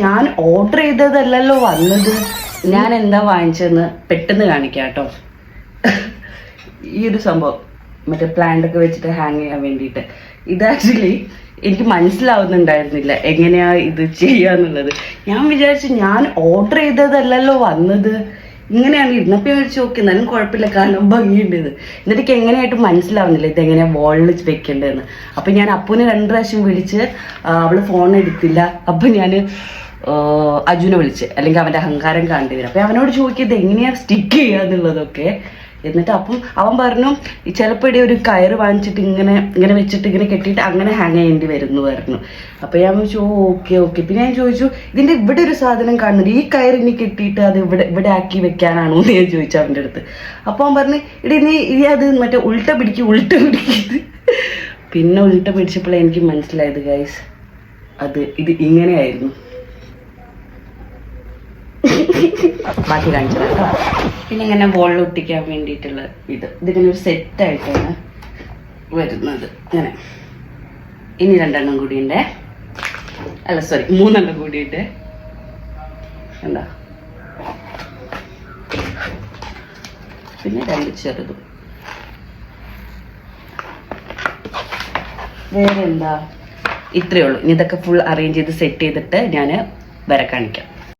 ഞാൻ ഓർഡർ ചെയ്തതല്ലല്ലോ വന്നത്. ഞാൻ എന്താ വാങ്ങിച്ചതെന്ന് പെട്ടെന്ന് കാണിക്കാം കേട്ടോ. ഈ ഒരു സംഭവം മറ്റേ പ്ലാന്റ് ഒക്കെ വെച്ചിട്ട് ഹാങ് ചെയ്യാൻ വേണ്ടിയിട്ട്. ഇത് ആക്ച്വലി എനിക്ക് മനസ്സിലാവുന്നുണ്ടായിരുന്നില്ല എങ്ങനെയാ ഇത് ചെയ്യാന്നുള്ളത്. ഞാൻ വിചാരിച്ചു ഞാൻ ഓർഡർ ചെയ്തതല്ലല്ലോ വന്നത്, ഇങ്ങനെയാണ് ഇരുന്നപ്പോൾ മേടിച്ച് നോക്കി, എന്നാലും കുഴപ്പമില്ല, കാരണം ഭംഗിയുണ്ട്. എന്നിട്ട് എങ്ങനെയായിട്ട് മനസ്സിലാവുന്നില്ല ഇതെങ്ങനെയാ വോളിൽ വെക്കേണ്ടതെന്ന്. അപ്പം ഞാൻ അപ്പൂനെ 2 പ്രാവശ്യം വിളിച്ച് അവള് ഫോൺ എടുത്തില്ല. അപ്പം ഞാൻ അജുനെ വിളിച്ച്, അല്ലെങ്കിൽ അവൻ്റെ അഹങ്കാരം കാണേണ്ടി വരും. അപ്പം അവനോട് ചോദിക്കിയത് എങ്ങനെയാ സ്റ്റിക്ക് ചെയ്യുക എന്നുള്ളതൊക്കെ. എന്നിട്ട് അപ്പം അവൻ പറഞ്ഞു ചിലപ്പോൾ ഒരു കയറ് വാങ്ങിച്ചിട്ട് ഇങ്ങനെ വെച്ചിട്ട് ഇങ്ങനെ കെട്ടിയിട്ട് അങ്ങനെ ഹാങ് ചെയ്യേണ്ടി വരുന്നു പറഞ്ഞു. അപ്പം ഞാൻ ചോദിച്ചു ഓക്കെ. പിന്നെ ഞാൻ ചോദിച്ചു ഇതിൻ്റെ ഇവിടെ ഒരു സാധനം കാണുന്നുണ്ട്, ഈ കയറിനി കെട്ടിയിട്ട് അത് ഇവിടെ ആക്കി വെക്കാനാണോ എന്ന് ഞാൻ ചോദിച്ചു അവൻ്റെ അടുത്ത്. അപ്പോൾ അവൻ പറഞ്ഞു നീ അത് മറ്റേ ഉൾട്ട പിടിക്കുന്നത്. പിന്നെ ഉൾട്ട പിടിച്ചപ്പോഴേ എനിക്ക് മനസ്സിലായത് ഗൈസ്, ഇത് ഇങ്ങനെയായിരുന്നു. ബാക്കി കാണിച്ചത് കേട്ടോ. പിന്നെ ഇങ്ങനെ ബോളിൽ ഒട്ടിക്കാൻ വേണ്ടിയിട്ടുള്ള ഇതിങ്ങനെ ഒരു സെറ്റായിട്ടാണ് വരുന്നത്. ഇങ്ങനെ ഇനി 2 എണ്ണം കൂടിയുണ്ട്, അല്ല സോറി 3 എണ്ണം കൂടിയിട്ട് എന്താ, പിന്നെ 2 ചെറുതും. വേറെ എന്താ, ഇത്രയേ ഉള്ളൂ. ഇനി ഇതൊക്കെ ഫുൾ അറേഞ്ച് ചെയ്ത് സെറ്റ് ചെയ്തിട്ട് ഞാൻ വരെ കാണിക്കാം.